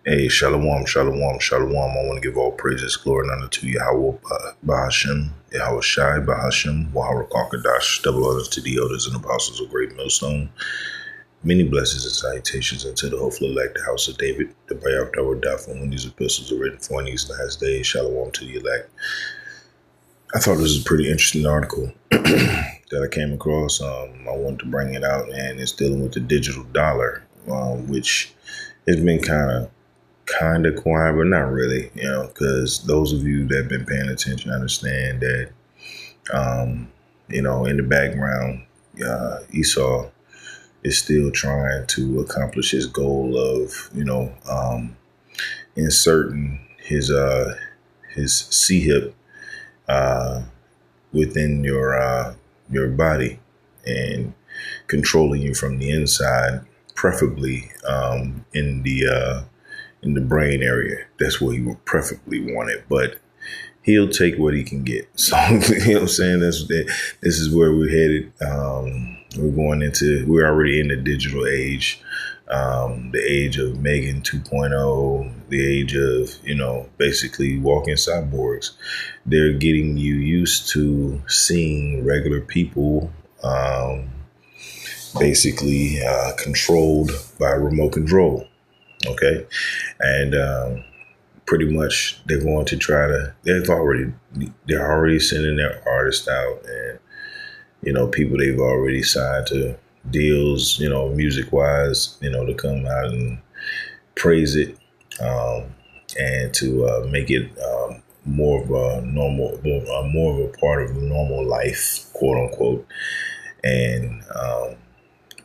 Hey, shalom, shalom, shalom. I want to give all praises, glory, and honor to Yahweh, Bahashem, Yahweh Shai, Bahashem, Wahara Kakadash, double honors to the elders and apostles of Great Millstone. Many blessings and salutations unto the hopeful elect, the house of David, the Bayah that were died from when these epistles are written for in these last days. Shalom to the elect. I thought this was a pretty interesting article that I came across. I wanted to bring it out, and it's dealing with the digital dollar, which has been kind of quiet, but not really, because those of you that have been paying attention understand that, in the background, Esau is still trying to accomplish his goal of, inserting his C-hip within your body and controlling you from the inside, preferably in the brain area. That's where he would preferably want it, but he'll take what he can get. So, you know what I'm saying? This is where we're headed. We're already in the digital age, the age of Megan 2.0, the age of, basically walking cyborgs. They're getting you used to seeing regular people, basically controlled by remote control. Okay. And pretty much they're going to they're already sending their artists out, and, people they've already signed to deals, music wise, to come out and praise it, and to make it more of a part of normal life, quote unquote. And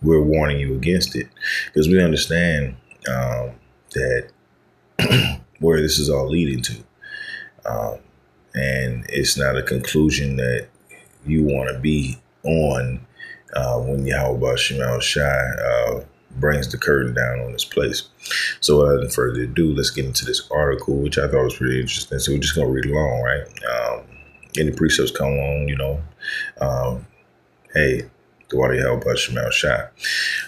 we're warning you against it because we understand that where this is all leading to. And it's not a conclusion that you want to be on when Yahweh Shemel Shai brings the curtain down on this place. So without further ado, let's get into this article, which I thought was pretty interesting. So we're just going to read along, right? Any precepts come on, hey, the water Yahweh Shemel Shai.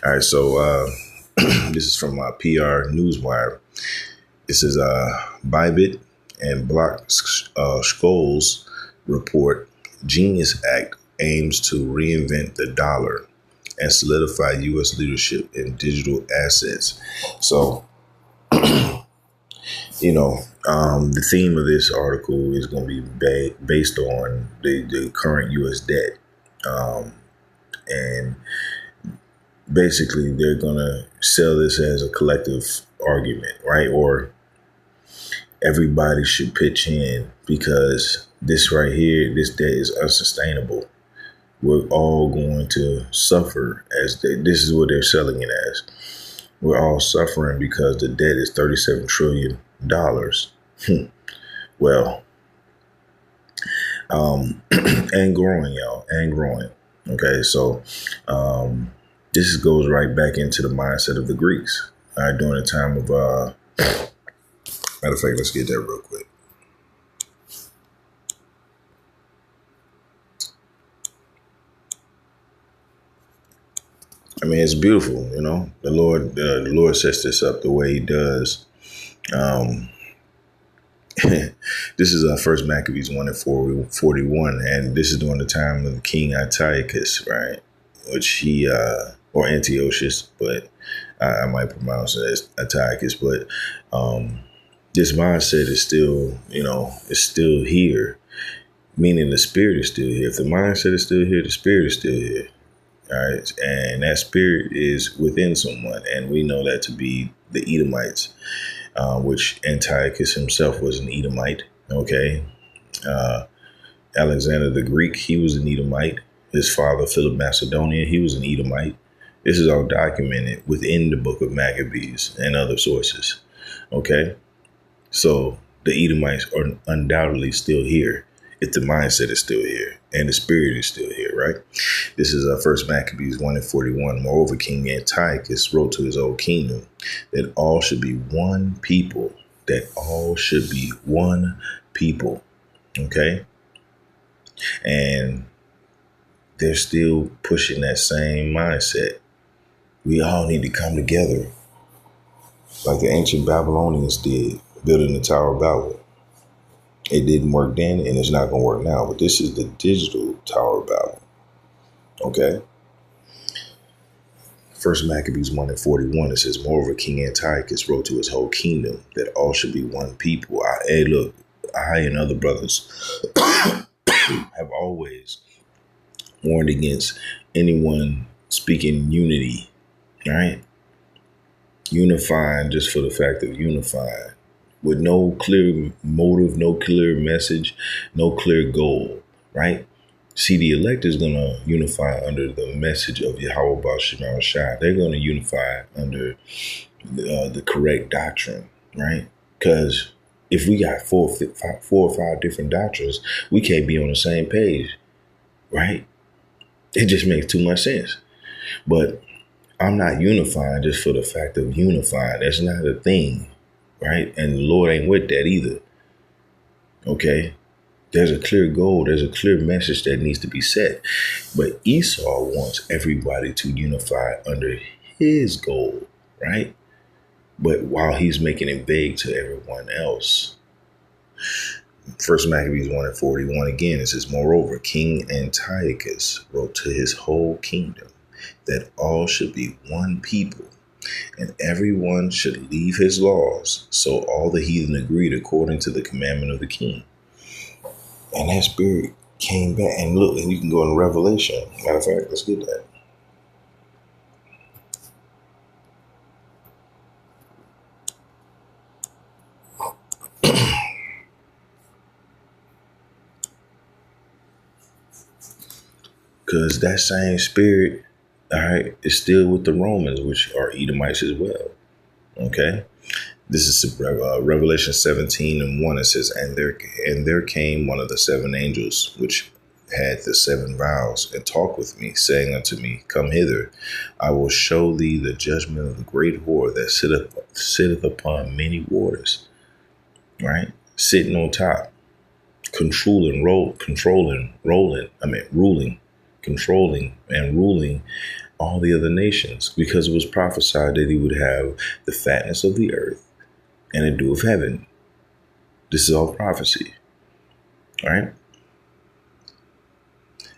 All right, so this is from my PR Newswire. This is Bybit and Block Scholes report. Genius Act aims to reinvent the dollar and solidify U.S. leadership in digital assets. So, the theme of this article is going to be based on the current U.S. debt. And basically, they're going to sell this as a collective argument, right? Or everybody should pitch in because this right here, this debt is unsustainable. We're all going to suffer this is what they're selling it as. We're all suffering because the debt is $37 trillion. Well, and growing, y'all, and growing. Okay, so this goes right back into the mindset of the Greeks. During the time of matter of fact, let's get that real quick. I mean, it's beautiful, The Lord sets this up the way He does. This is First Maccabees 1:41, and this is during the time of King Antiochus, right? Which he or Antiochus, but I might pronounce it as Antiochus, but this mindset is still, is still here, meaning the spirit is still here. If the mindset is still here, the spirit is still here. All right. And that spirit is within someone. And we know that to be the Edomites, which Antiochus himself was an Edomite. OK. Alexander the Greek, he was an Edomite. His father, Philip Macedonia, he was an Edomite. This is all documented within the book of Maccabees and other sources. OK. So the Edomites are undoubtedly still here if the mindset is still here and the spirit is still here, right? This is First Maccabees 1:41. Moreover, King Antiochus wrote to his old kingdom that all should be one people, okay? And they're still pushing that same mindset. We all need to come together. like the ancient Babylonians did, building the Tower of Babel. It didn't work then, and it's not going to work now. But this is the digital Tower of Babel. Okay. First Maccabees 1:41, it says, moreover, King Antiochus wrote to his whole kingdom that all should be one people. I and other brothers have always warned against anyone speaking unity, right? Unifying just for the fact of unifying, with no clear motive, no clear message, no clear goal, right? See, the elect is going to unify under the message of Yahweh Ba'Shem Shai. They're going to unify under the correct doctrine, right? Because if we got four or five different doctrines, we can't be on the same page, right? It just makes too much sense. But I'm not unifying just for the fact of unifying. That's not a thing, right? And the Lord ain't with that either. Okay? There's a clear goal. There's a clear message that needs to be set. But Esau wants everybody to unify under his goal, right? But while he's making it vague to everyone else. First Maccabees 1:41 again, it says, moreover, King Antiochus wrote to his whole kingdom that all should be one people, and everyone should leave his laws. So all the heathen agreed according to the commandment of the king. And that spirit came back. And look, and you can go in Revelation. Matter of fact, let's get that. Because that same spirit, all right, is still with the Romans, which are Edomites as well. Okay. This is Revelation 17:1. It says, and there came one of the seven angels, which had the seven vials, and talked with me, saying unto me, come hither, I will show thee the judgment of the great whore that sitteth upon many waters, right? Sitting on top, controlling and ruling all the other nations, because it was prophesied that he would have the fatness of the earth and the dew of heaven. This is all prophecy, right?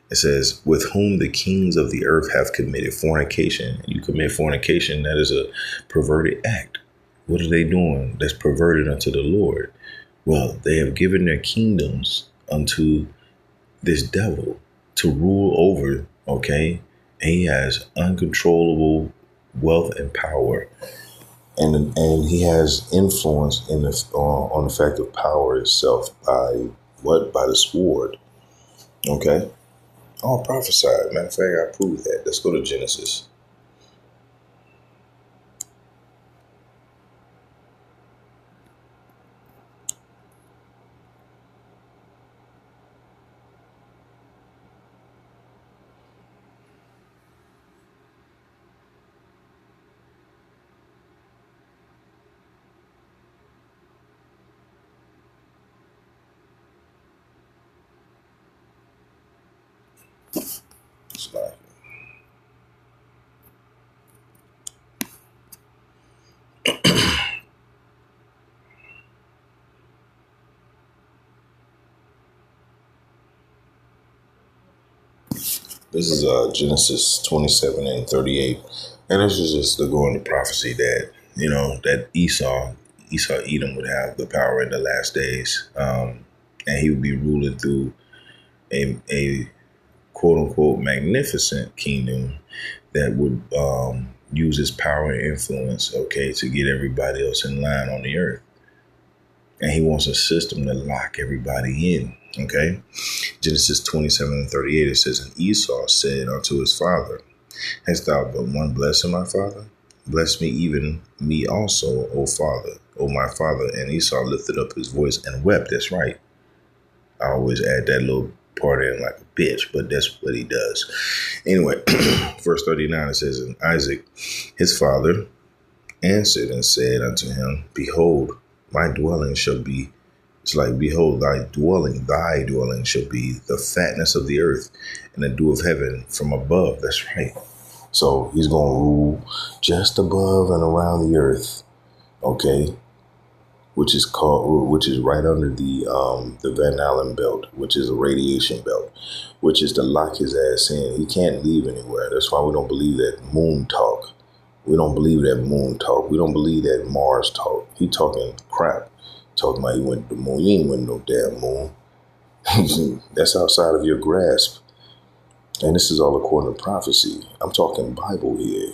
It says, with whom the kings of the earth have committed fornication. You commit fornication, that is a perverted act. What are they doing that's perverted unto the Lord? Well, they have given their kingdoms unto this devil to rule over, okay? And he has uncontrollable wealth and power. And he has influence in on the fact of power itself by what? By the sword. Okay? All prophesied. Matter of fact, I prove that. Let's go to Genesis. Slide. This is Genesis 27:38. And this is just the going to prophecy that, that Esau, Edom would have the power in the last days. And he would be ruling through a quote unquote magnificent kingdom that would use his power and influence, okay, to get everybody else in line on the earth. And he wants a system to lock everybody in. Okay. Genesis 27:38, it says, and Esau said unto his father, hast thou but one blessing, my father? Bless me, even me also, O father, O my father. And Esau lifted up his voice and wept. That's right. I always add that little part in like a bitch, but that's what he does. Anyway, verse 39, it says, and Isaac, his father, answered and said unto him, behold, my dwelling shall be, it's like, behold, thy dwelling shall be the fatness of the earth and the dew of heaven from above. That's right. So he's going to rule just above and around the earth. okay, which is right under the Van Allen belt, which is a radiation belt, which is to lock his ass in. He can't leave anywhere. That's why we don't believe that moon talk. We don't believe that moon talk. We don't believe that Mars talk. He talking crap. Talking about he went to the moon. You ain't went to no damn moon. That's outside of your grasp. And this is all according to prophecy. I'm talking Bible here.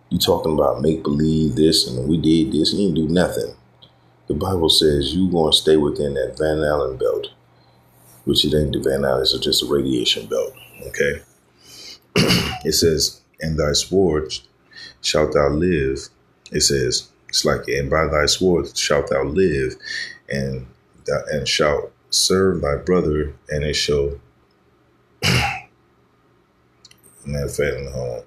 You talking about make believe this and we did this. You ain't do nothing. The Bible says you going to stay within that Van Allen belt, which it ain't the Van Allen, it's just a radiation belt. Okay. It says, and thy sword shalt thou live. It says, it's like, and by thy sword shalt thou live, and shalt serve thy brother, and it shall. Matter of fact, hold on.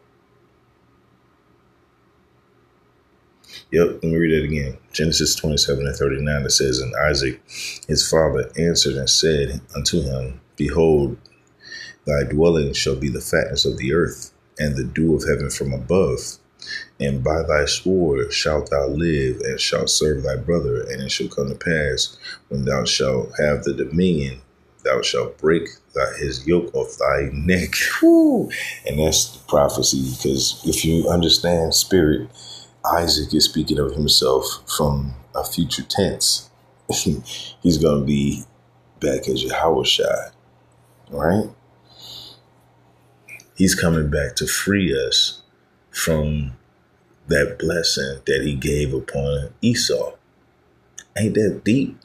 Yep, let me read it again. Genesis 27:39, it says, and Isaac, his father, answered and said unto him, behold, thy dwelling shall be the fatness of the earth, and the dew of heaven from above. And by thy sword shalt thou live, and shalt serve thy brother. And it shall come to pass, when thou shalt have the dominion, thou shalt break his yoke of thy neck. Whew. And that's the prophecy, because if you understand spirit, Isaac is speaking of himself from a future tense. He's going to be back as Yahushua, right? He's coming back to free us from that blessing that he gave upon Esau. Ain't that deep?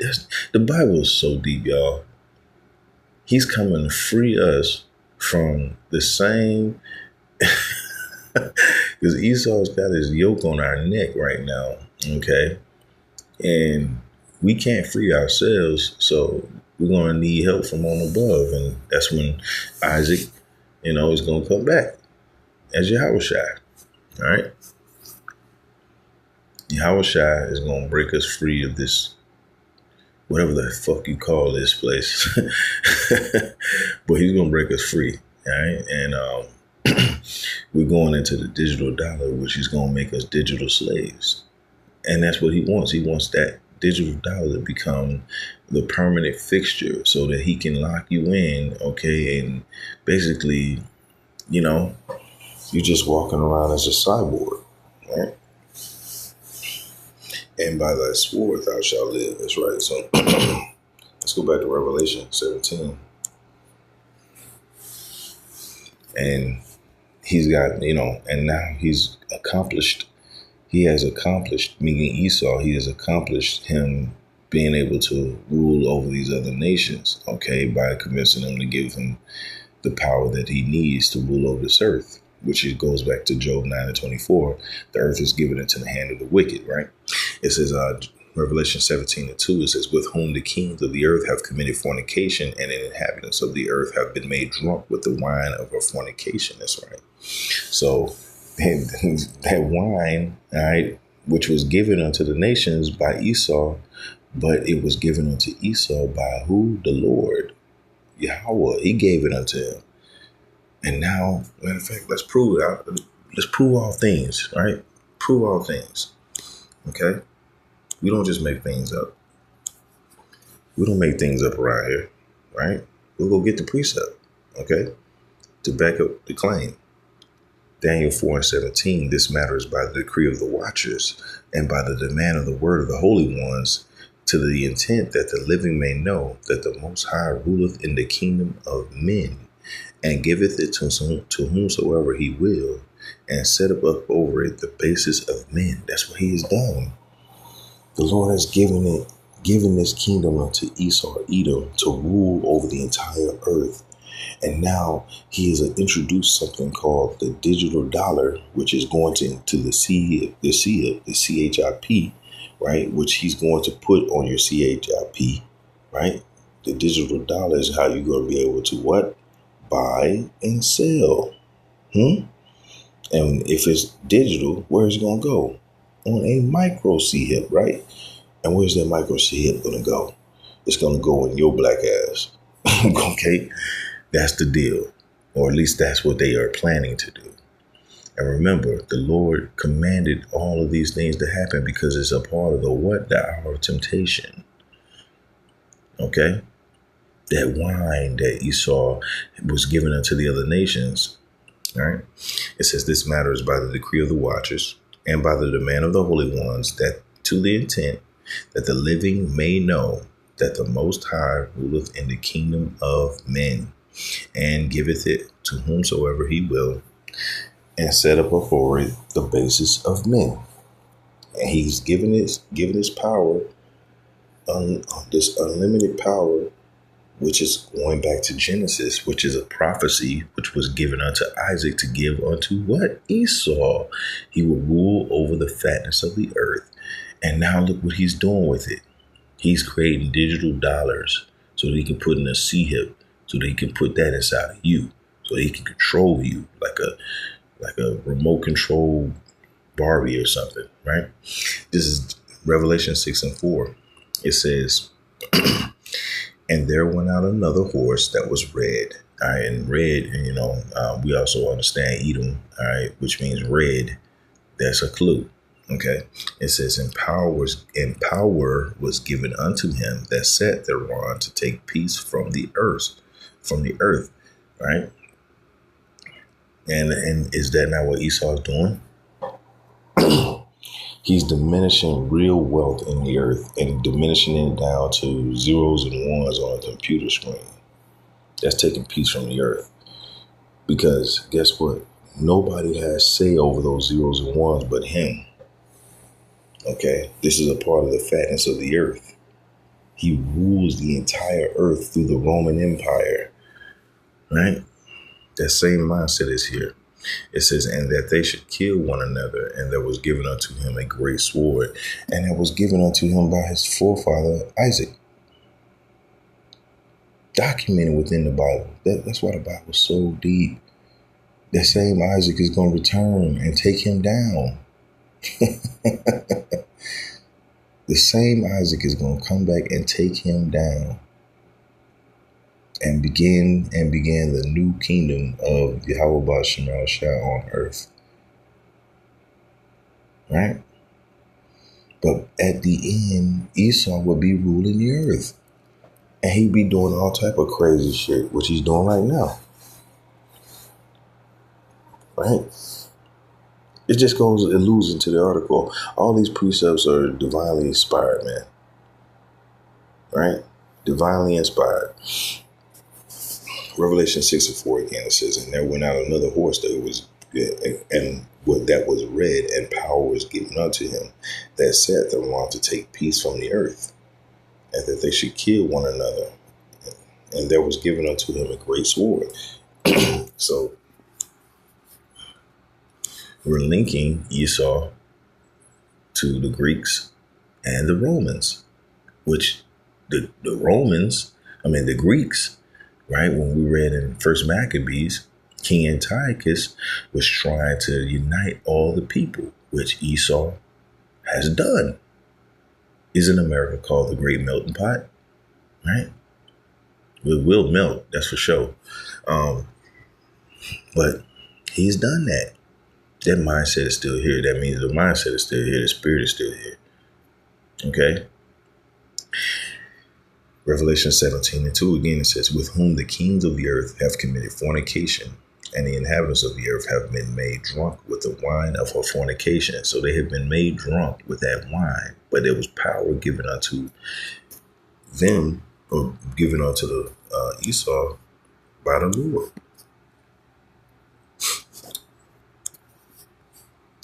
The Bible is so deep, y'all. He's coming to free us from the same, because Esau's got his yoke on our neck right now, okay? And we can't free ourselves, so we're going to need help from on above. And that's when Isaac, is going to come back as Yahushua, all right? Yahushua is going to break us free of this, whatever the fuck you call this place. But he's going to break us free. All right. And we're going into the digital dollar, which is going to make us digital slaves. And that's what he wants. He wants that digital dollar to become the permanent fixture so that he can lock you in. Okay. And basically, you're just walking around as a cyborg. Right. And by thy sword thou shalt live. That's right. So let's go back to Revelation 17. And he's got, and now he's accomplished. He has accomplished, meaning Esau, he has accomplished him being able to rule over these other nations, okay, by convincing them to give him the power that he needs to rule over this earth, which it goes back to Job 9:24. The earth is given into the hand of the wicked, right? It says, Revelation 17:2, it says, with whom the kings of the earth have committed fornication, and the inhabitants of the earth have been made drunk with the wine of her fornication. That's right. So that wine, all right, which was given unto the nations by Esau, but it was given unto Esau by who? The Lord, Yahweh. He gave it unto him. And now, matter of fact, let's prove it out. Let's prove all things, right? Prove all things. Okay? We don't just make things up. We don't make things up around here, right? We'll go get the precept, okay, to back up the claim. Daniel 4:17, this matter is by the decree of the watchers and by the demand of the word of the holy ones, to the intent that the living may know that the Most High ruleth in the kingdom of men, and giveth it to whomsoever he will, and set up over it the basis of men. That's what he has done. The Lord has given this kingdom unto Esau, Edom, to rule over the entire earth. And now he has introduced something called the digital dollar, which is going to the CHIP, right? Which he's going to put on your CHIP, right? The digital dollar is how you're going to be able to what? Buy and sell. And if it's digital, where's it going to go? On a micro C-hip, right? And where's that micro C-hip going to go? It's going to go in your black ass. Okay? That's the deal. Or at least that's what they are planning to do. And remember, the Lord commanded all of these things to happen because it's a part of the what? The hour of temptation. Okay? That wine that Esau was given unto the other nations. All right? It says this matter is by the decree of the watchers and by the demand of the holy ones, that to the intent that the living may know that the Most High ruleth in the kingdom of men, and giveth it to whomsoever he will, and set up before it the basis of men. And he's given his power, this unlimited power, which is going back to Genesis, which is a prophecy which was given unto Isaac to give unto what? Esau. He will rule over the fatness of the earth. And now look what he's doing with it. He's creating digital dollars so that he can put in a C-hip, so that he can put that inside of you, so that he can control you like a remote control Barbie or something, right? This is Revelation 6:4. It says, and there went out another horse that was red. All right, and red, and we also understand Edom, all right, which means red. That's a clue. Okay. It says, and power was given unto him that sat thereon to take peace from the earth. Right. And is that not what Esau's doing? He's diminishing real wealth in the earth and diminishing it down to zeros and ones on a computer screen. That's taking peace from the earth. Because guess what? Nobody has say over those zeros and ones but him. Okay, this is a part of the fatness of the earth. He rules the entire earth through the Roman Empire, right? That same mindset is here. It says, and that they should kill one another, and there was given unto him a great sword, and it was given unto him by his forefather Isaac. Documented within the Bible. That's why the Bible is so deep. That same Isaac is going to return and take him down. The same Isaac is going to come back and take him down and begin the new kingdom of Yahweh Shemal Shah on earth. Right? But at the end, Esau will be ruling the earth. And he'd be doing all type of crazy shit, which he's doing right now. Right? It just alludes into the article. All these precepts are divinely inspired, man. Right? Divinely inspired. Revelation 6:4 again, it says, and there went out another horse that was red, and power was given unto him that sat thereon to take peace from the earth, and that they should kill one another. And there was given unto him a great sword. So we're linking Esau to the Greeks and the Romans, which the Greeks, right? When we read in First Maccabees, King Antiochus was trying to unite all the people, which Esau has done. Isn't America called the Great Melting Pot? Right? It will melt, that's for sure. But he's done that. That mindset is still here. That means the mindset is still here. The spirit is still here. Okay? Revelation 17:2 again, it says, with whom the kings of the earth have committed fornication, and the inhabitants of the earth have been made drunk with the wine of her fornication. So they have been made drunk with that wine, but there was power given unto them, or given unto the Esau by the Lord.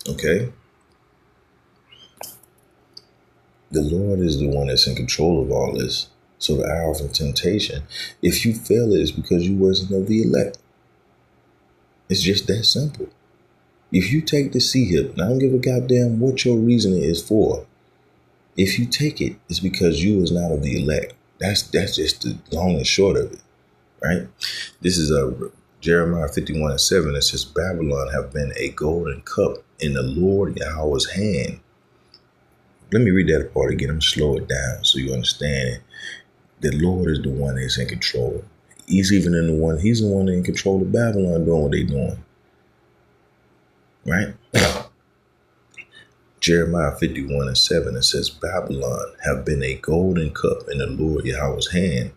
Okay? The Lord is the one that's in control of all this. So the hour of temptation, if you fail it, it's because you wasn't of the elect. It's just that simple. If you take the C-hip, and I don't give a goddamn what your reasoning is for. If you take it, it's because you was not of the elect. That's just the long and short of it, right? This is Jeremiah 51:7. It says, Babylon have been a golden cup in the Lord Yahweh's hand. Let me read that part again. I'm going to slow it down so you understand. The Lord is the one that's in control. He's the one in control of Babylon doing what they're doing. right? Jeremiah 51:7, it says, Babylon have been a golden cup in the Lord Yahweh's hand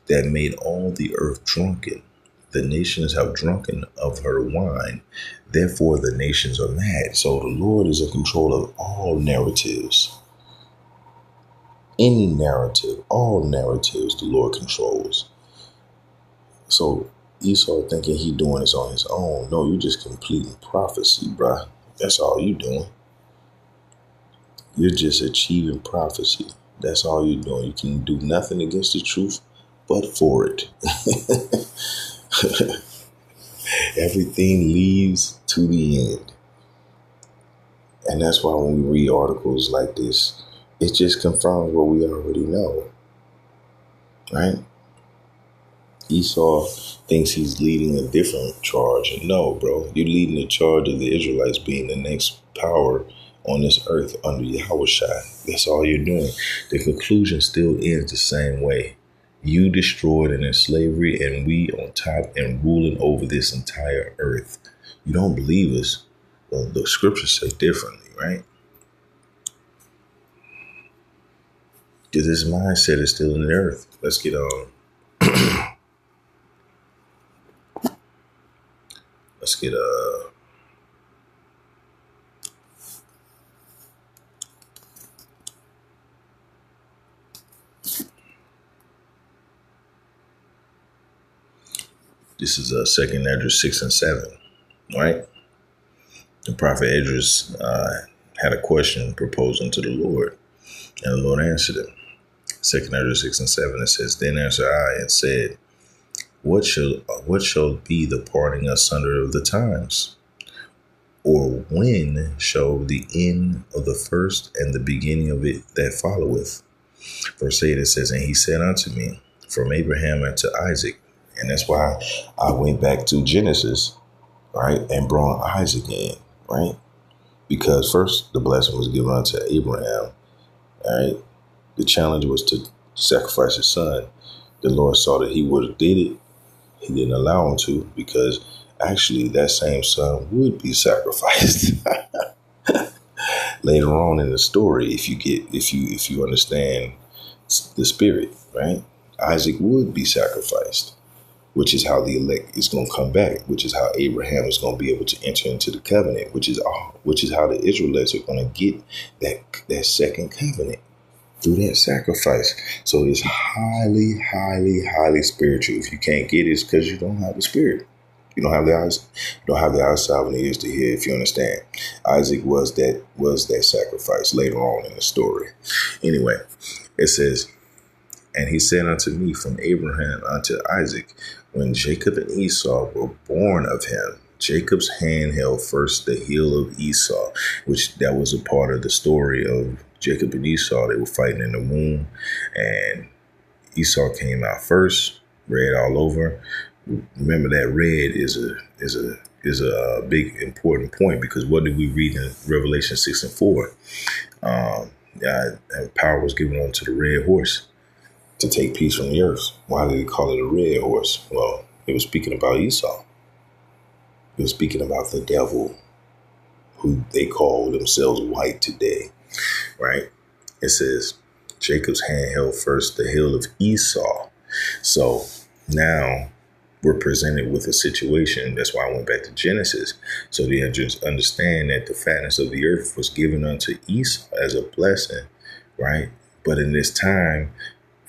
that made all the earth drunken. The nations have drunken of her wine. Therefore, the nations are mad. So the Lord is in control of all narratives. Any narrative, all narratives, the Lord controls. So Esau thinking he doing this on his own. No, you just completing prophecy, bruh. That's all you doing. You're just achieving prophecy. That's all you're doing. You can do nothing against the truth but for it. Everything leads to the end. And that's why when we read articles like this, it just confirms what we already know. Right? Esau thinks he's leading a different charge. And no, bro, you're leading the charge of the Israelites being the next power on this earth under Yahushua. That's all you're doing. The conclusion still ends the same way. You destroyed and in slavery, and we on top and ruling over this entire earth. You don't believe us? Well, the scriptures say differently, right? Because this mindset is still in the earth. Let's get on. Let's get this is second Esdras 6 and 7, right? The prophet Esdras had a question proposed unto the Lord, and the Lord answered him. Second Esdras 6 and 7, it says, Then answered I and said, What shall be the parting asunder of the times? Or when shall the end of the first and the beginning of it that followeth? Verse 8, it says, And he said unto me, From Abraham unto Isaac. And that's why I went back to Genesis, right, and brought Isaac in, right? Because first the blessing was given unto Abraham, right? The challenge was to sacrifice his son. The Lord saw that he would have did it. He didn't allow him to, because actually that same son would be sacrificed later on in the story. If you understand the spirit, right? Isaac would be sacrificed, which is how the elect is going to come back, which is how Abraham is going to be able to enter into the covenant, which is how the Israelites are going to get that second covenant through that sacrifice. So it's highly, highly, highly spiritual. If you can't get it, it's because you don't have the spirit. You don't have the eyes. You don't have the eyes salve and the ears to hear. If you understand, Isaac was that sacrifice later on in the story. Anyway, it says, And he said unto me, From Abraham unto Isaac, when Jacob and Esau were born of him, Jacob's hand held first the heel of Esau, which that was a part of the story of Jacob and Esau. They were fighting in the womb, and Esau came out first, red all over. Remember that red is a big important point, because what did we read in Revelation 6 and 4? Power was given unto the red horse to take peace from the earth. Why did he call it a red horse? Well, it was speaking about Esau. It was speaking about the devil, who they call themselves white today, right? It says Jacob's hand held first the heel of Esau. So now we're presented with a situation. That's why I went back to Genesis. So they just understand that the fatness of the earth was given unto Esau as a blessing, right? But in this time,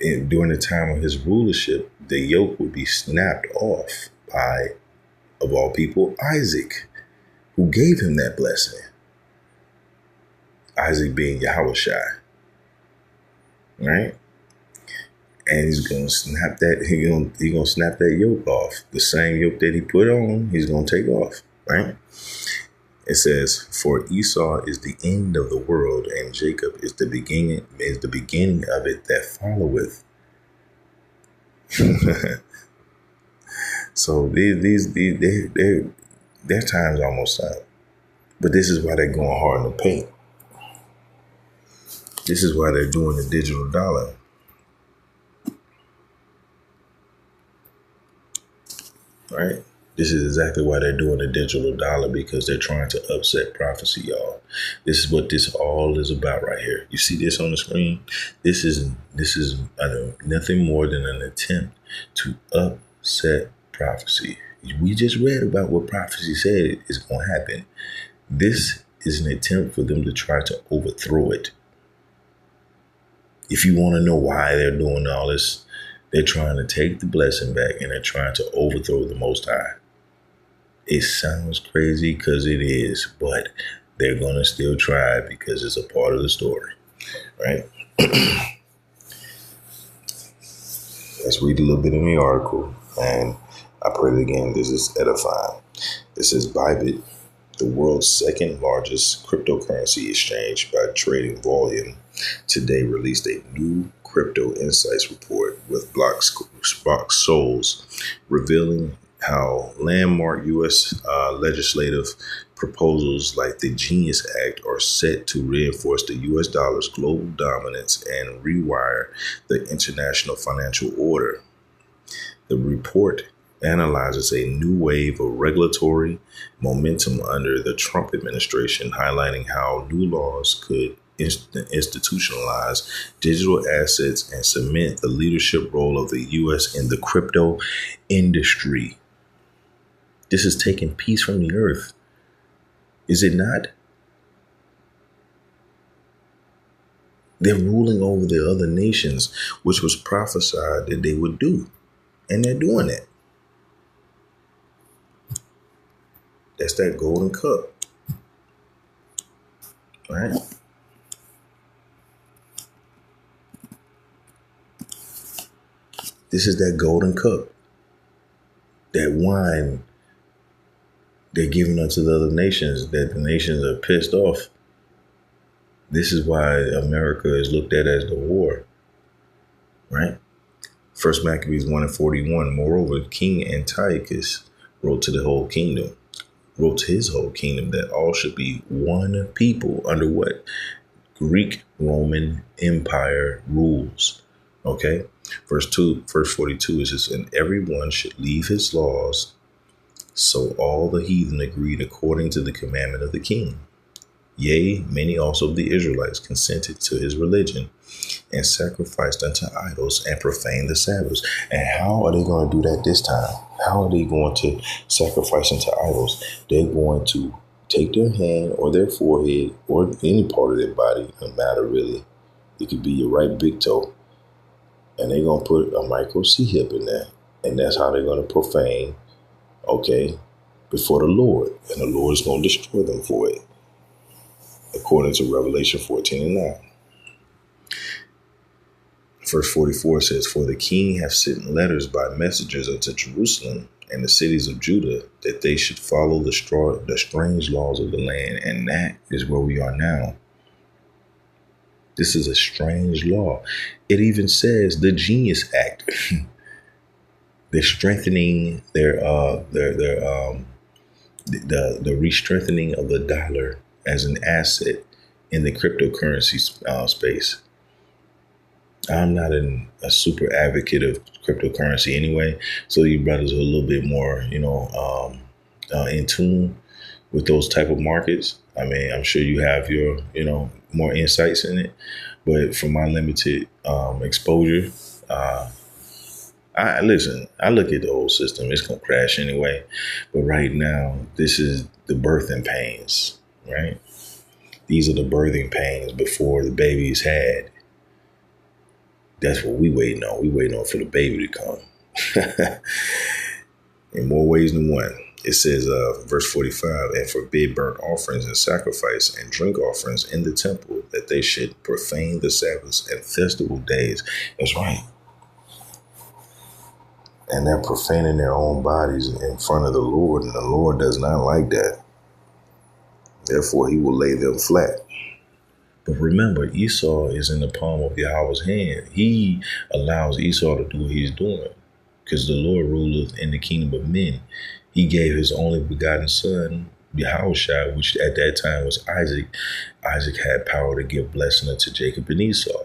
during the time of his rulership, the yoke would be snapped off by, of all people, Isaac, who gave him that blessing. Isaac being Yahushua, right? And he's gonna snap that. He's gonna snap that yoke off. The same yoke that he put on, he's gonna take off, right? It says, For Esau is the end of the world, and Jacob is the beginning of it that followeth. So their time's almost up. But this is why they're going hard in the paint. This is why they're doing the digital dollar. Right? This is exactly why they're doing the digital dollar, because they're trying to upset prophecy, y'all. This is what this all is about right here. You see this on the screen? This is nothing more than an attempt to upset prophecy. We just read about what prophecy said is going to happen. This is an attempt for them to try to overthrow it. If you want to know why they're doing all this, they're trying to take the blessing back and they're trying to overthrow the Most High. It sounds crazy because it is, but they're going to still try because it's a part of the story, right? Let's read a little bit in the article, and I pray that again, this is edifying. It says, Bybit, the world's second largest cryptocurrency exchange by trading volume, today released a new crypto insights report with block souls, revealing how landmark U.S. Legislative proposals like the Genius Act are set to reinforce the U.S. dollar's global dominance and rewire the international financial order. The report analyzes a new wave of regulatory momentum under the Trump administration, highlighting how new laws could institutionalize digital assets and cement the leadership role of the U.S. in the crypto industry. This is taking peace from the earth. Is it not? They're ruling over the other nations, which was prophesied that they would do. And they're doing it. That's that golden cup. Right? This is that golden cup. That wine they're giving unto the other nations, that the nations are pissed off. This is why America is looked at as the war, right? First Maccabees 1:41. Moreover, King Antiochus wrote to his whole kingdom that all should be one people under what? Greek Roman Empire rules. Okay. Verse 42 is this, and everyone should leave his laws. So all the heathen agreed according to the commandment of the king. Yea, many also of the Israelites consented to his religion and sacrificed unto idols and profaned the Sabbaths. And how are they going to do that this time? How are they going to sacrifice unto idols? They're going to take their hand or their forehead or any part of their body, doesn't matter really. It could be your right big toe. And they're going to put a micro C-hip in there. And that's how they're going to profane, before the Lord. And the Lord is going to destroy them for it, according to Revelation 14:9. Verse 44 says, for the king hath sent letters by messengers unto Jerusalem and the cities of Judah, that they should follow the strange laws of the land. And that is where we are now. This is a strange law. It even says the Genius Act. They're strengthening the re-strengthening of the dollar as an asset in the cryptocurrency space. I'm not a super advocate of cryptocurrency anyway, so you brothers are a little bit more, in tune with those type of markets. I mean, I'm sure you have your, more insights in it, but from my limited exposure, I look at the whole system. It's going to crash anyway. But right now, this is the birthing pains, right? These are the birthing pains before the baby's had. That's what we waiting on. We waiting on for the baby to come. In more ways than one. It says, verse 45, and forbid burnt offerings and sacrifice and drink offerings in the temple, that they should profane the Sabbaths and festival days. That's right. And they're profaning their own bodies in front of the Lord, and the Lord does not like that. Therefore, he will lay them flat. But remember, Esau is in the palm of Yahweh's hand. He allows Esau to do what he's doing, because the Lord ruleth in the kingdom of men. He gave his only begotten son, Yahushua, which at that time was Isaac. Isaac had power to give blessing unto Jacob and Esau.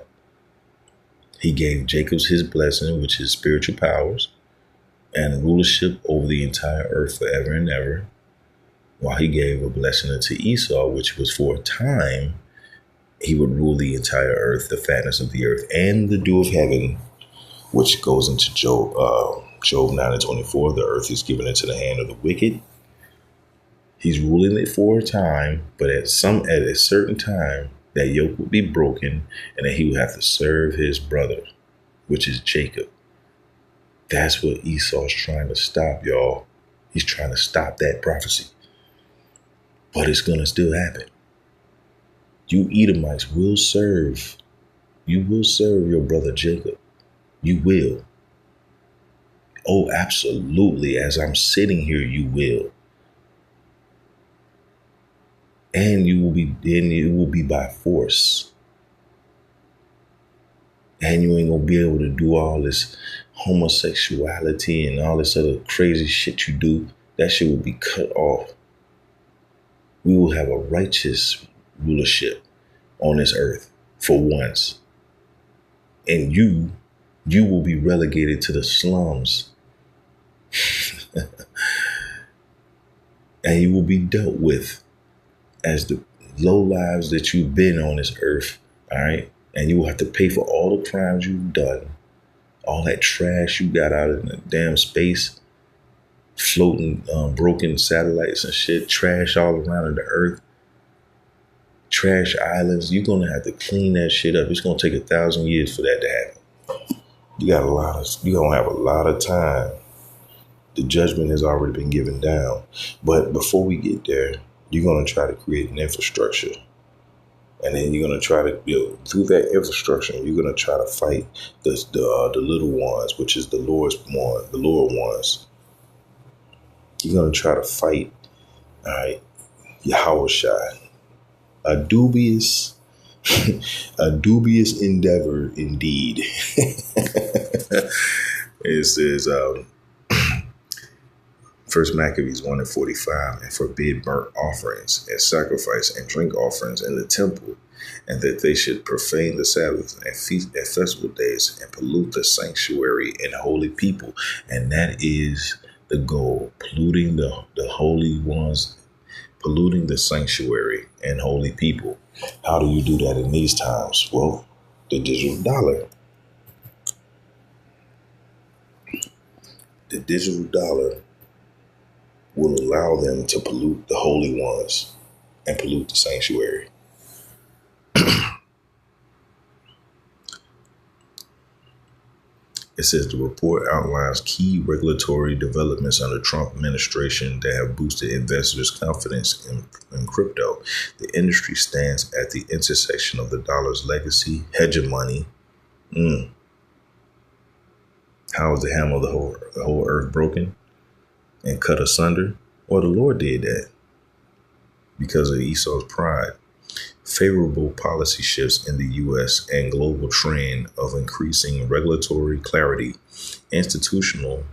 He gave Jacob his blessing, which is spiritual powers. and rulership over the entire earth forever and ever, while he gave a blessing unto Esau, which was for a time. He would rule the entire earth, the fatness of the earth, and the dew of heaven, which goes into Job 9:24. The earth is given into the hand of the wicked. He's ruling it for a time, but at a certain time, that yoke would be broken, and that he would have to serve his brother, which is Jacob. That's what Esau's trying to stop, y'all. He's trying to stop that prophecy. But it's going to still happen. You Edomites will serve. You will serve your brother Jacob. You will. Oh, absolutely. As I'm sitting here, you will. And it will be by force. And you ain't gonna be able to do all this homosexuality and all this other crazy shit you do. That shit will be cut off. We will have a righteous rulership on this earth for once. And you will be relegated to the slums. And you will be dealt with as the low lives that you've been on this earth. All right. And you will have to pay for all the crimes you've done. All that trash you got out in the damn space, floating broken satellites and shit, trash all around in the earth, trash islands. You're going to have to clean that shit up. It's going to take 1,000 years for that to happen. You're going to have a lot of time. The judgment has already been given down. But before we get there, you're going to try to create an infrastructure. And then you're going to try to build through that infrastructure. You're going to try to fight the little ones, which is the Lord ones. You're going to try to fight, all right, Yahushua. A dubious endeavor indeed. It says, First Maccabees 1:45, and forbid burnt offerings and sacrifice and drink offerings in the temple, and that they should profane the Sabbath and feast and festival days and pollute the sanctuary and holy people. And that is the goal, polluting the holy ones, polluting the sanctuary and holy people. How do you do that in these times? Well, the digital dollar. The digital dollar will allow them to pollute the holy ones and pollute the sanctuary. It says the report outlines key regulatory developments under Trump administration that have boosted investors' confidence in crypto. The industry stands at the intersection of the dollar's legacy, hegemony. How is the hammer of the whole earth broken and cut asunder? Well, the Lord did that because of Esau's pride. Favorable policy shifts in the U.S. and global trend of increasing regulatory clarity, institutional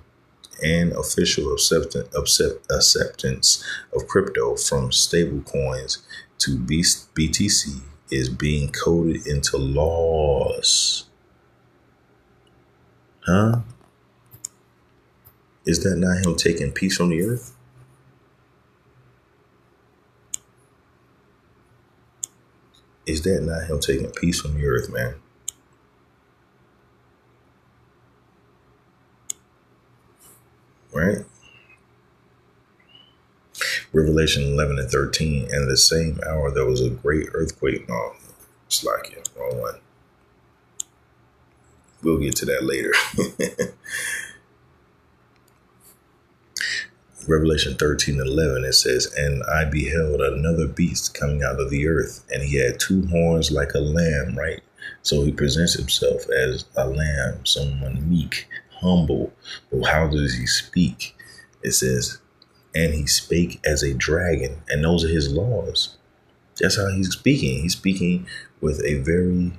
and official acceptance of crypto from stable coins to BTC is being coded into laws. Huh? Is that not him taking peace from the earth? Is that not him taking peace from the earth, man? Right? Revelation 11:13, and the same hour there was a great earthquake. No, it's like it. Wrong one. We'll get to that later. Revelation 13:11, it says, and I beheld another beast coming out of the earth, and he had 2 horns like a lamb, right? So he presents himself as a lamb, someone meek, humble. But how does he speak? It says, and he spake as a dragon, and those are his laws. That's how he's speaking. He's speaking with a very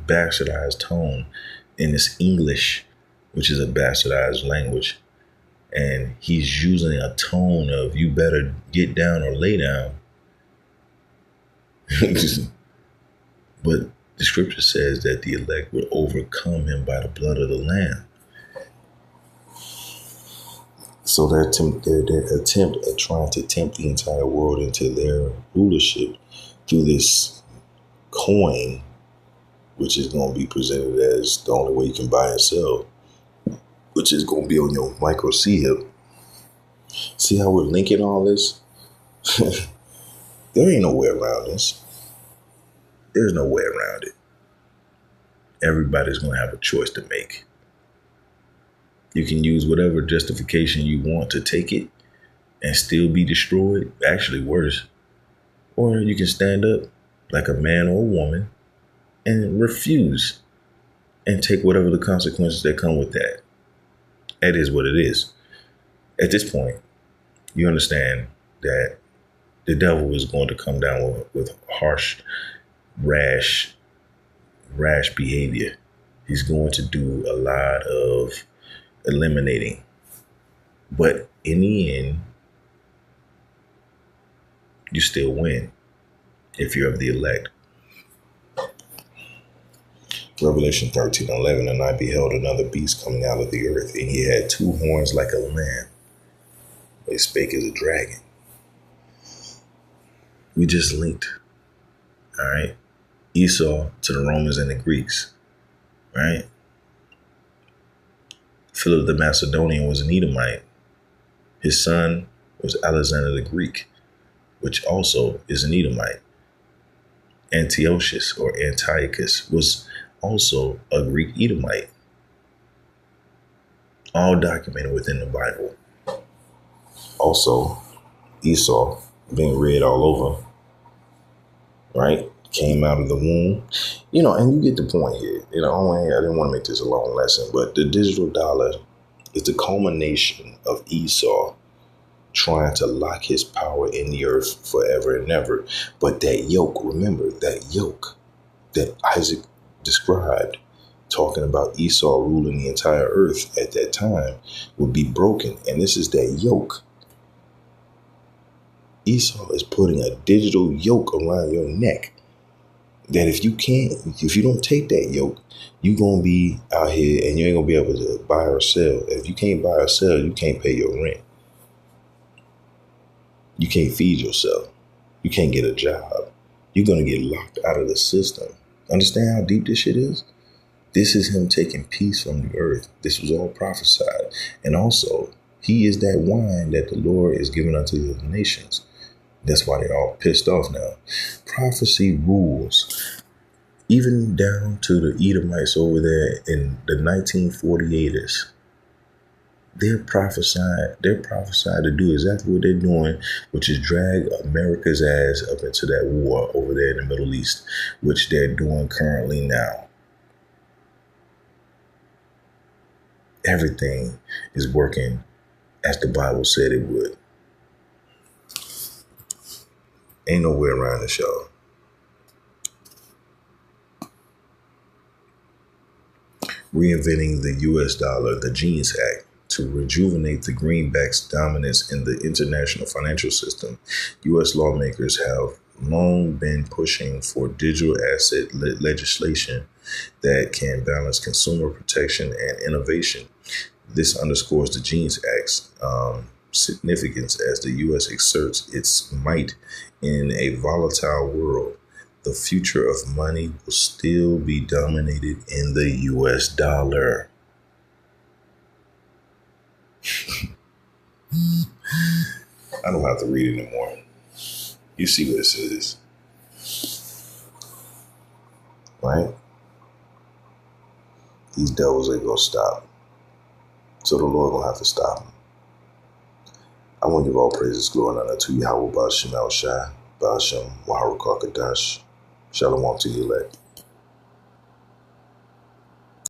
bastardized tone in this English, which is a bastardized language. And he's using a tone of you better get down or lay down. But the scripture says that the elect would overcome him by the blood of the Lamb. So their attempt at trying to tempt the entire world into their rulership through this coin, which is going to be presented as the only way you can buy and sell, which is going to be on your micro C hip. See how we're linking all this? There ain't no way around this. There's no way around it. Everybody's going to have a choice to make. You can use whatever justification you want to take it and still be destroyed. Actually, worse. Or you can stand up like a man or a woman and refuse and take whatever the consequences that come with that. That is what it is. At this point, you understand that the devil is going to come down with harsh, rash behavior. He's going to do a lot of eliminating. But in the end, you still win if you're of the elect. Revelation 13:11, and I beheld another beast coming out of the earth, and he had 2 horns like a lamb. He spake as a dragon. We just linked. All right. Esau to the Romans and the Greeks. Right. Philip the Macedonian was an Edomite. His son was Alexander the Greek, which also is an Edomite. Antiochus or Antiochus was also a Greek Edomite. All documented within the Bible. Also, Esau being read all over, right? Came out of the womb, and you get the point here. I didn't want to make this a long lesson, but the digital dollar is the culmination of Esau trying to lock his power in the earth forever and ever. But that yoke, remember that yoke that Isaac described, talking about Esau ruling the entire earth at that time, would be broken. And this is that yoke. Esau is putting a digital yoke around your neck that if you don't take that yoke, you're going to be out here and you ain't going to be able to buy or sell. If you can't buy or sell, you can't pay your rent. You can't feed yourself. You can't get a job. You're going to get locked out of the system. Understand how deep this shit is? This is him taking peace from the earth. This was all prophesied. And also, he is that wine that the Lord is giving unto the nations. That's why they're all pissed off now. Prophecy rules, even down to the Edomites over there in the 1948ers. They're prophesied to do exactly what they're doing, which is drag America's ass up into that war over there in the Middle East, which they're doing currently now. Everything is working as the Bible said it would. Ain't no way around this, y'all. Reinventing the U.S. dollar, the Genius Act, to rejuvenate the greenback's dominance in the international financial system. U.S. lawmakers have long been pushing for digital asset legislation that can balance consumer protection and innovation. This underscores the Genius Act's significance as the U.S. exerts its might in a volatile world. The future of money will still be dominated in the U.S. dollar. I don't have to read it anymore. You see what it says. Right? These devils ain't gonna stop. So the Lord gonna have to stop them. I want to give all praises, glory, and honor to Yahweh, Ba'ashem, Al Shai, Ba'ashem, Waharu Kakadash. Shalom to you, elect.